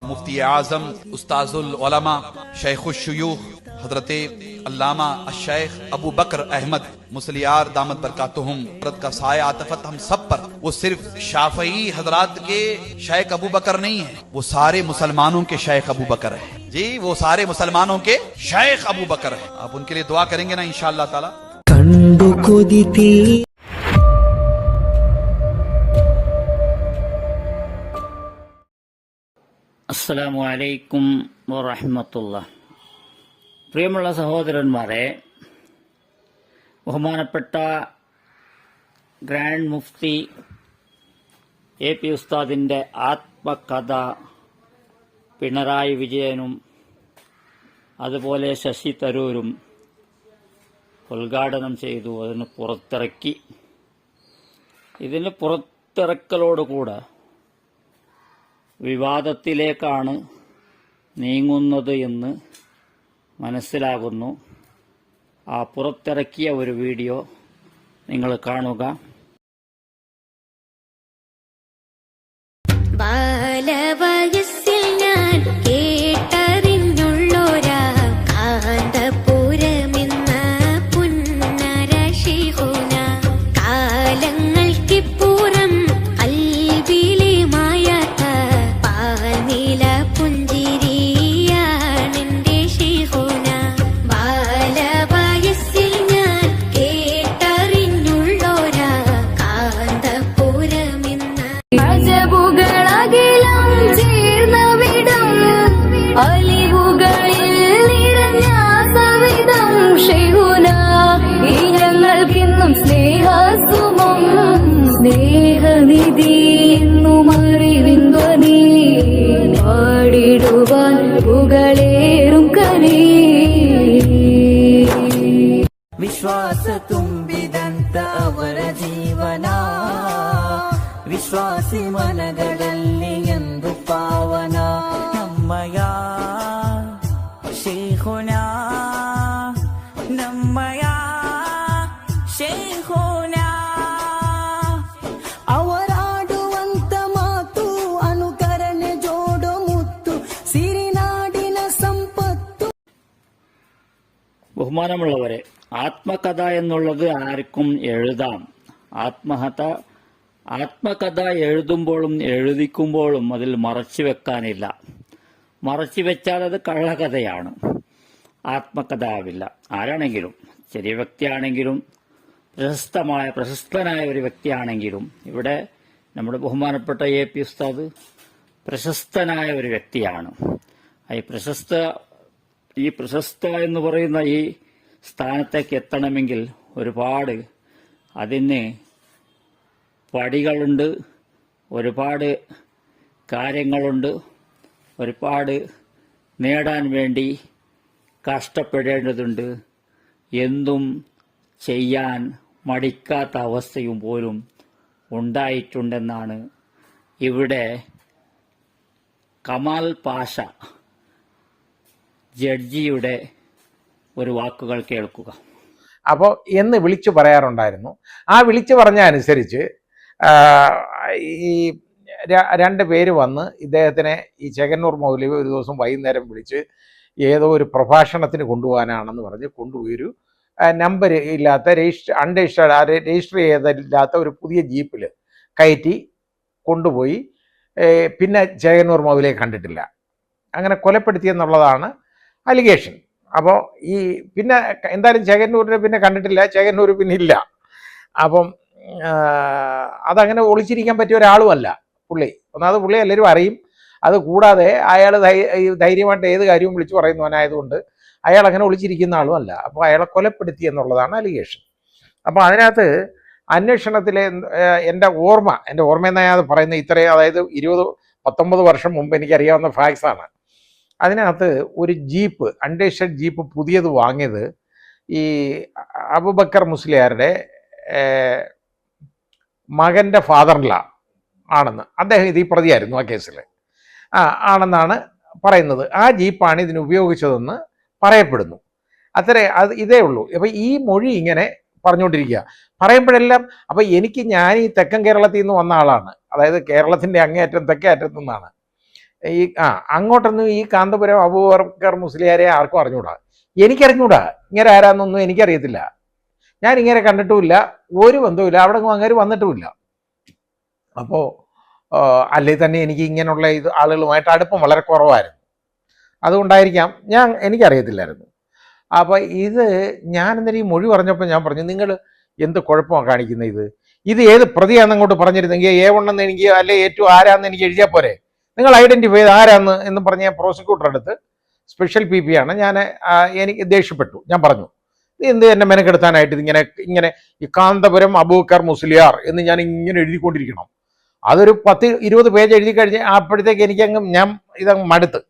मुफ्ती आजम उस्ताजुल उलमा शेखुश शुयूख हजरत अल्लामा शेख अबू बकर अहमद मुसलियार दामत बरकातुहुम का साया आतफत हम सब पर। वो सिर्फ शाफई हजरात के शेख अबू बकर नहीं है, वो सारे मुसलमानों के शेख अबू बकर है जी, वो सारे मुसलमानों के शेख अबू बकर है। आप उनके लिए दुआ करेंगे ना इंशाअल्लाह ताला। അസ്സലാമു അലൈക്കും വറഹ്മത്തുള്ളാഹി. പ്രിയമുള്ള സഹോദരന്മാരെ, ബഹുമാനപ്പെട്ട ഗ്രാൻഡ് മുഫ്തി AP ഉസ്താദിൻ്റെ ആത്മകഥ പിണറായി വിജയനും അതുപോലെ ശശി തരൂരും ഉദ്ഘാടനം ചെയ്തു, അതിന് പുറത്തിറക്കി. ഇതിന് പുറത്തിറക്കലോടുകൂടെ വിവാദത്തിലേക്കാണ് നീങ്ങുന്നത് എന്ന് മനസ്സിലാകുന്നു. ആ പുറത്തിറക്കിയ ഒരു വീഡിയോ നിങ്ങൾ കാണുക. ബാലവയസ്സിൽ ഞാൻ കേട്ടറിഞ്ഞുള്ളോരാ കാന്തപുരമെന്ന പുന്നര ശൈഖുന കാലങ്ങൾക്കിപ്പുറം അൽബിലെ മായാത്ത പാൽനീല പുഞ്ചിരിയാണെന്റെ ശൈഖുന. ബാലവയസ്സിൽ ഞാൻ കേട്ടറിഞ്ഞുള്ളോരാ കാന്തപുരമെന്ന അജബുകളകിലും ചേർന്നവിടം അലിവുകളിൽ നിറഞ്ഞ സവിധം ശൈഖുന. ഈ ഞങ്ങൾക്കിന്നും സ്നേഹസുമം സ്നേഹനിധി എന്നും അറിവിന്ധ്വനി പാടിടുവാൻ പുകളേറും കനീ ವಿಶ್ವಾಸ ತುಂಬಿದಂತ ಅವರ ಜೀವನ ವಿಶ್ವಾಸಿ ಮನಗಳಲ್ಲಿ ಎಂದು ಪಾವನ. ನಮ್ಮಯ ಶೇಖುನ ನಮ್ಮಯ ಶೇಖುನ ಅವರಾಡುವಂತ ಮಾತು ಅನುಕರಣೆ ಜೋಡು ಮುತ್ತು ಸಿರಿನಾಡಿನ ಸಂಪತ್ತು. ബഹുമാനമുള്ളവരെ, ആത്മകഥ എന്നുള്ളത് ആർക്കും എഴുതാം. ആത്മകഥ എഴുതുമ്പോഴും എഴുതിക്കുമ്പോഴും അതിൽ മറച്ചു വെക്കാനില്ല. മറച്ചു വെച്ചാൽ അത് കള്ളകഥയാണ്, ആത്മകഥ ആവില്ല. ആരാണെങ്കിലും, ചെറിയ വ്യക്തിയാണെങ്കിലും പ്രശസ്തനായ ഒരു വ്യക്തിയാണെങ്കിലും, ഇവിടെ നമ്മുടെ ബഹുമാനപ്പെട്ട AP ഉസ്താദ് പ്രശസ്തനായ ഒരു വ്യക്തിയാണ്. ഈ പ്രശസ്ത എന്ന് പറയുന്ന ഈ സ്ഥാനത്തേക്ക് എത്തണമെങ്കിൽ ഒരുപാട് അതിന് പടികളുണ്ട്, ഒരുപാട് കാര്യങ്ങളുണ്ട്, ഒരുപാട് നേടാൻ വേണ്ടി കഷ്ടപ്പെടേണ്ടതുണ്ട്. എന്തും ചെയ്യാൻ മടിക്കാത്ത അവസ്ഥയും പോലും ഉണ്ടായിട്ടുണ്ടെന്നാണ് ഇവിടെ കമാൽ പാഷ ജഡ്ജിയുടെ ഒരു വാക്കുകൾ കേൾക്കുക. അപ്പോൾ എന്ന് വിളിച്ചു പറയാറുണ്ടായിരുന്നു. ആ വിളിച്ചു പറഞ്ഞ അനുസരിച്ച് ഈ രണ്ട് പേര് വന്ന് ഇദ്ദേഹത്തിനെ, ഈ ചെകന്നൂർ മൗലവി ഒരു ദിവസം വൈകുന്നേരം വിളിച്ച് ഏതോ ഒരു പ്രഭാഷണത്തിന് കൊണ്ടുപോകാനാണെന്ന് പറഞ്ഞ് കൊണ്ടുപോയി ഒരു നമ്പർ ഇല്ലാത്ത രജിസ്റ്റർ ചെയ്തില്ലാത്ത ഒരു പുതിയ ജീപ്പിൽ കയറ്റി കൊണ്ടുപോയി. പിന്നെ ചെകന്നൂർ മൗലവിയെ കണ്ടിട്ടില്ല, അങ്ങനെ കൊലപ്പെടുത്തിയെന്നുള്ളതാണ് അലിഗേഷൻ. അപ്പോൾ ഈ പിന്നെ എന്തായാലും ചെകന്നൂരിനെ പിന്നെ കണ്ടിട്ടില്ല, ചെകന്നൂർ പിന്നെ ഇല്ല. അപ്പം അതങ്ങനെ ഒളിച്ചിരിക്കാൻ പറ്റിയ ഒരാളുമല്ല പുള്ളി. ഒന്നാമത് പുള്ളി എല്ലാവരും അറിയും. അത് കൂടാതെ അയാൾ ധൈര്യമായിട്ട് ഏത് കാര്യവും വിളിച്ചു പറയുന്നവനായതുകൊണ്ട് അയാൾ അങ്ങനെ ഒളിച്ചിരിക്കുന്ന ആളുമല്ല. അപ്പോൾ അയാളെ കൊലപ്പെടുത്തി എന്നുള്ളതാണ് അലിഗേഷൻ. അപ്പോൾ അതിനകത്ത് അന്വേഷണത്തിലെ എൻ്റെ ഓർമ്മയെന്നാണ് ഞാൻ പറയുന്നത്. ഇത്രയും, അതായത് 19 വർഷം മുമ്പ് എനിക്കറിയാവുന്ന ഫാക്ട്സാണ്. അതിനകത്ത് ഒരു ജീപ്പ്, അൺരജിസ്റ്റേർഡ് ജീപ്പ് പുതിയത് വാങ്ങിയത് ഈ അബൂബക്കർ മുസ്ലിയാരുടെ മകൻ്റെ ഫാദറിൻലാ ആണെന്ന്, അദ്ദേഹം ഇത് ഈ പ്രതിയായിരുന്നു ആ കേസിൽ ആണെന്നാണ് പറയുന്നത്. ആ ജീപ്പാണ് ഇതിന് ഉപയോഗിച്ചതെന്ന് പറയപ്പെടുന്നു. ഇതേ ഉള്ളൂ. അപ്പം ഈ മൊഴി ഇങ്ങനെ പറഞ്ഞുകൊണ്ടിരിക്കുക പറയുമ്പോഴെല്ലാം. അപ്പം ഞാൻ ഈ തെക്കൻ കേരളത്തിൽ നിന്ന് വന്ന ആളാണ്, അതായത് കേരളത്തിൻ്റെ അങ്ങേയറ്റം തെക്കേ അറ്റത്തു നിന്നാണ്. ഈ അങ്ങോട്ടൊന്നും ഈ കാന്തപുരം അബൂബക്കർ മുസ്ലിയാരെ ആർക്കും അറിഞ്ഞൂടാ. എനിക്കറിഞ്ഞൂടാ ഇങ്ങനെ ആരാന്നൊന്നും എനിക്കറിയത്തില്ല. ഞാൻ ഇങ്ങനെ കണ്ടിട്ടുമില്ല, ഒരു ബന്ധവുമില്ല, അവിടെ അങ്ങനെ വന്നിട്ടുമില്ല. അപ്പോൾ അല്ലേ തന്നെ എനിക്ക് ഇങ്ങനെയുള്ള ആളുകളുമായിട്ട് അടുപ്പം വളരെ കുറവായിരുന്നു. അതുകൊണ്ടായിരിക്കാം, എനിക്കറിയത്തില്ലായിരുന്നു. അപ്പോൾ ഞാൻ എന്നൊരു ഈ മൊഴി പറഞ്ഞപ്പോൾ ഞാൻ പറഞ്ഞു, നിങ്ങൾ എന്ത് കുഴപ്പമാണ് കാണിക്കുന്നത്? ഇത് ഏത് പ്രതിയാണെന്ന് അങ്ങോട്ട് പറഞ്ഞിരുന്നെങ്കിൽ A1 എന്ന് എനിക്ക് അല്ലെ A2 ആരാന്ന് എനിക്ക് എഴുതിയാൽ പോരെ, നിങ്ങൾ ഐഡൻറ്റിഫൈ ചെയ്ത് ആരാന്ന് എന്ന് പറഞ്ഞ് ഞാൻ പ്രോസിക്യൂട്ടർ അടുത്ത്, സ്പെഷ്യൽ PP ആണ്, എനിക്ക് ദേഷ്യപ്പെട്ടു. ഞാൻ പറഞ്ഞു, എന്ത് എന്നെ മെനക്കെടുത്താനായിട്ട് ഇങ്ങനെ ഈ കാന്തപുരം അബൂബക്കർ മുസ്ലിയാർ എന്ന് ഞാൻ ഇങ്ങനെ എഴുതിക്കൊണ്ടിരിക്കണം? അതൊരു 10-20 പേജ് എഴുതി കഴിഞ്ഞ് അപ്പോഴത്തേക്ക് ഞാൻ ഇതങ്ങ് മടുത്ത്.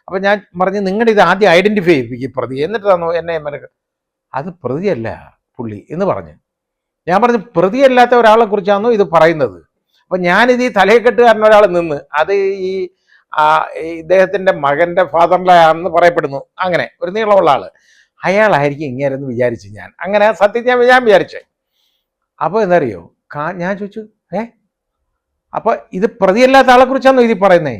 അപ്പം ഞാൻ പറഞ്ഞു, നിങ്ങളുടെ ഇത് ആദ്യം ഐഡൻറ്റിഫൈ ചെയ്യിപ്പിക്കും പ്രതി, എന്നിട്ട് തന്നു എന്നെ അത് പ്രതിയല്ല പുള്ളി എന്ന് പറഞ്ഞു. ഞാൻ പറഞ്ഞു, പ്രതിയല്ലാത്ത ഒരാളെ കുറിച്ചാണോ ഇത് പറയുന്നത്? അപ്പം ഞാനിത് ഈ തലയെക്കെട്ടുകാരൻ ഒരാൾ നിന്ന്, അത് ഈ ഇദ്ദേഹത്തിൻ്റെ മകൻ്റെ ഫാദറിലാണെന്ന് പറയപ്പെടുന്നു, അങ്ങനെ ഒരു നീളമുള്ള ആൾ, അയാളായിരിക്കും ഇങ്ങനെയെന്ന് വിചാരിച്ചു ഞാൻ. അങ്ങനെ സത്യത്തിൽ ഞാൻ വിചാരിച്ചേ. അപ്പോൾ എന്തറിയോ, ഞാൻ ചോദിച്ചു, അപ്പോൾ ഇത് പ്രതിയല്ലാത്ത ആളെക്കുറിച്ചാണോ ഇത് പറയുന്നേ?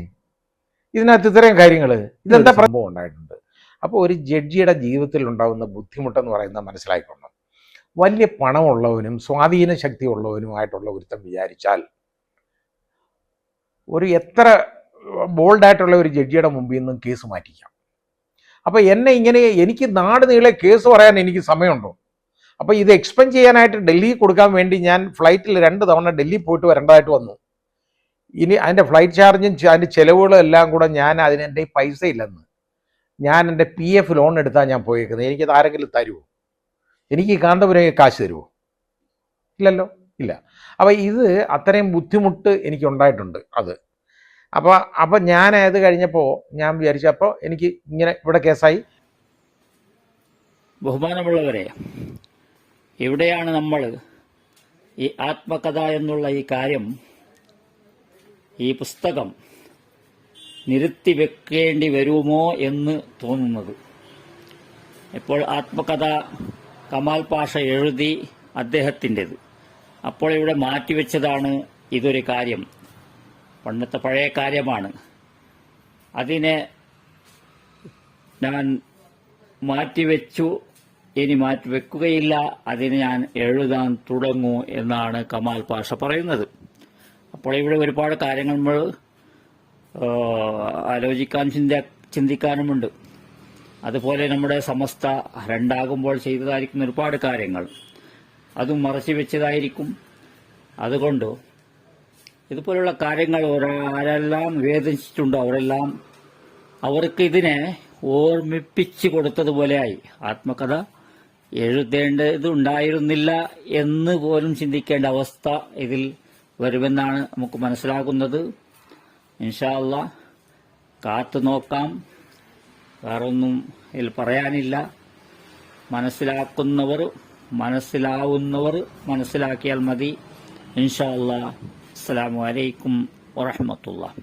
ഇതിനകത്ത് ഇത്രയും കാര്യങ്ങൾ, ഇതെന്താ സംഭവം ഉണ്ടായിട്ടുണ്ട്? അപ്പോൾ ഒരു ജഡ്ജിയുടെ ജീവിതത്തിൽ ഉണ്ടാകുന്ന ബുദ്ധിമുട്ടെന്ന് പറയുന്നത് മനസ്സിലായിക്കൊള്ളണം. വലിയ പണമുള്ളവനും സ്വാധീന ശക്തി ഉള്ളവനുമായിട്ടുള്ള ഒരുത്തം വിചാരിച്ചാൽ എത്ര ബോൾഡായിട്ടുള്ള ഒരു ജഡ്ജിയുടെ മുമ്പിൽ നിന്നും കേസ് മാറ്റിക്കാം. അപ്പോൾ എനിക്ക് നാട് നീളെ കേസ് പറയാൻ എനിക്ക് സമയമുണ്ടോ? അപ്പോൾ ഇത് എക്സ്പെൻഡ് ചെയ്യാനായിട്ട് ഡൽഹി കൊടുക്കാൻ വേണ്ടി ഞാൻ ഫ്ലൈറ്റിൽ 2 തവണ ഡൽഹി പോയിട്ട് വരേണ്ടതായിട്ട് വന്നു. ഇനി അതിൻ്റെ ഫ്ലൈറ്റ് ചാർജും അതിൻ്റെ ചിലവുകളും എല്ലാം കൂടെ അതിനെൻ്റെ പൈസ ഇല്ലെന്ന്, ഞാൻ എൻ്റെ PF ലോൺ എടുത്താൽ ഞാൻ പോയേക്കുന്നത്. എനിക്കത് ആരെങ്കിലും തരുമോ? എനിക്ക് ഈ കാന്തപുരം കാശ് തരുമോ? ഇല്ലല്ലോ, ഇല്ല. അപ്പോൾ അത്രയും ബുദ്ധിമുട്ട് എനിക്കുണ്ടായിട്ടുണ്ട്. അപ്പോൾ ഞാൻ അത് കഴിഞ്ഞപ്പോൾ ഞാൻ വിചാരിച്ചു, അപ്പോൾ എനിക്ക് ഇങ്ങനെ ഇവിടെ കേസായി. ബഹുമാനമുള്ളവരെ, ഇവിടെയാണ് നമ്മൾ ഈ ആത്മകഥ എന്നുള്ള ഈ കാര്യം, ഈ പുസ്തകം നിർത്തിവെക്കേണ്ടി വരുമോ എന്ന് തോന്നുന്നത്. ഇപ്പോൾ ആത്മകഥ കമാൽ പാഷ എഴുതി അദ്ദേഹത്തിൻ്റെത്, അപ്പോൾ ഇവിടെ മാറ്റിവെച്ചതാണ് ഇതൊരു കാര്യം, പണ്ടത്തെ പഴയ കാര്യമാണ്. അതിനെ ഞാൻ മാറ്റിവെച്ചു, ഇനി മാറ്റിവെക്കുകയില്ല, അതിന് ഞാൻ എഴുതാൻ തുടങ്ങൂ എന്നാണ് കമാൽ പാഷ പറയുന്നത്. അപ്പോൾ ഇവിടെ ഒരുപാട് കാര്യങ്ങൾ നമ്മൾ ആലോചിക്കാൻ ചിന്തിക്കാനുമുണ്ട്. അതുപോലെ നമ്മുടെ സമസ്ത രണ്ടാകുമ്പോൾ ചെയ്തതായിരിക്കുന്ന ഒരുപാട് കാര്യങ്ങൾ അതും മറച്ചു വെച്ചതായിരിക്കും. അതുകൊണ്ട് ഇതുപോലുള്ള കാര്യങ്ങൾ ആരെല്ലാം വേദനിച്ചിട്ടുണ്ടോ അവർക്ക് ഇതിനെ ഓർമ്മിപ്പിച്ചു കൊടുത്തതുപോലെയായി. ആത്മകഥ എഴുതേണ്ടതുണ്ടായിരുന്നില്ല എന്ന് പോലും ചിന്തിക്കേണ്ട അവസ്ഥ ഇതിൽ വരുമെന്നാണ് നമുക്ക് മനസ്സിലാകുന്നത്. ഇൻഷാ അല്ലാഹ് കാത്തു നോക്കാം. വേറൊന്നും ഇതിൽ പറയാനില്ല. മനസ്സിലാവുന്നവർ മനസ്സിലാക്കിയാൽ മതി. ഇൻഷാ അല്ലാഹ്. അസ്സലാമു അലൈക്കും വറഹ്മത്തുള്ളാഹി.